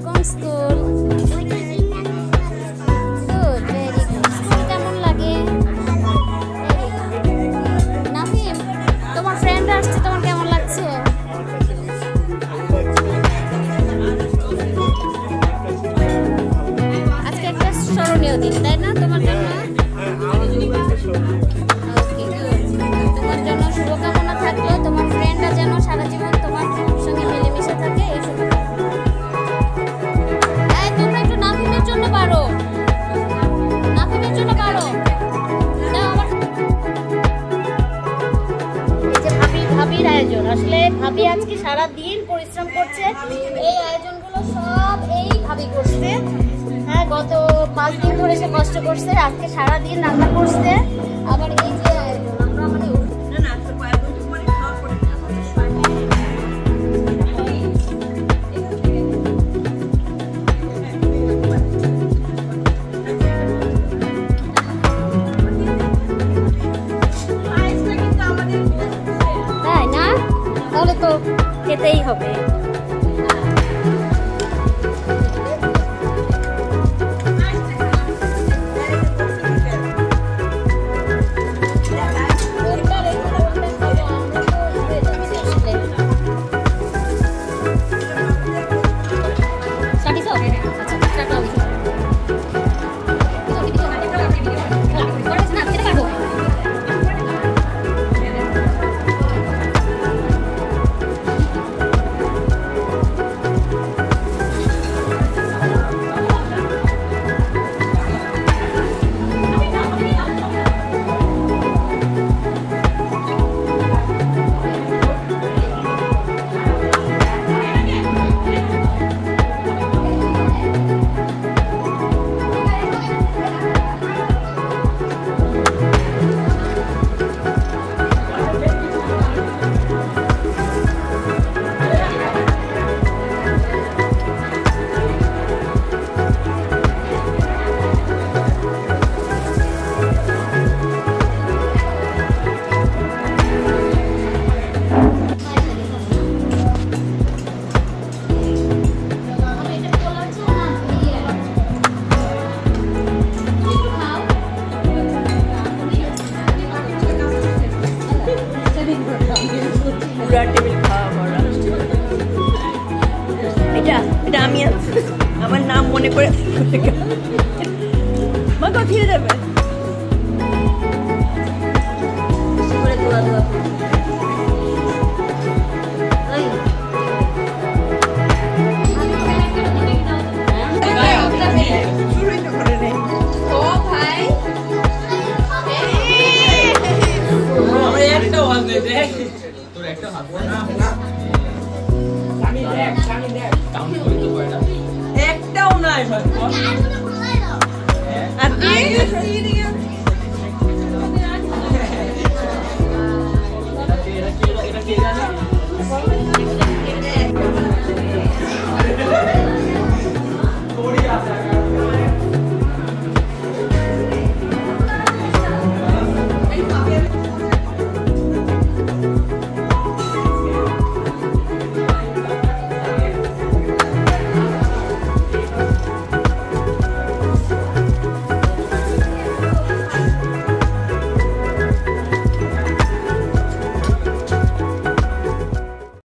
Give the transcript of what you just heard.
কোন school? Good, very good. School কেমন লাগে? নাফিম, তোমার ফ্রেন্ড আসছে, তোমার কেমন লাগছে? আজকে একটা স্মরণীয় দিন, তাই না তোমার জন্য? ওকে, গুড। তোমার জন্য শুভকামনা থাকলো, তোমার ফ্রেন্ডরা যেন সারা জীবন তোমার সঙ্গে মিলেমিশে থাকে, এই শুভকামনা। এই তোমরা একটু নাফিমের জন্য পারো, নাফিমের জন্য পারো। দাও আমার। এই যে ভাবির আয়োজন, আসলে ভাবি আজকে সারা দিন পরিশ্রম করছে। এই আয়োজনগুলো সব এই ভাবি করছে। হ্যাঁ, গত 5 দিন ধরে সে কষ্ট করছে, আজকে সারা দিন রান্না করছে। আবার এই যে আয়োজন, আমরা মানে তাই না, তাহলে তো খেতেই হবে। এটা আমি আমার নাম মনে করে মা ফিরে যাবে একটাও নাই আপনি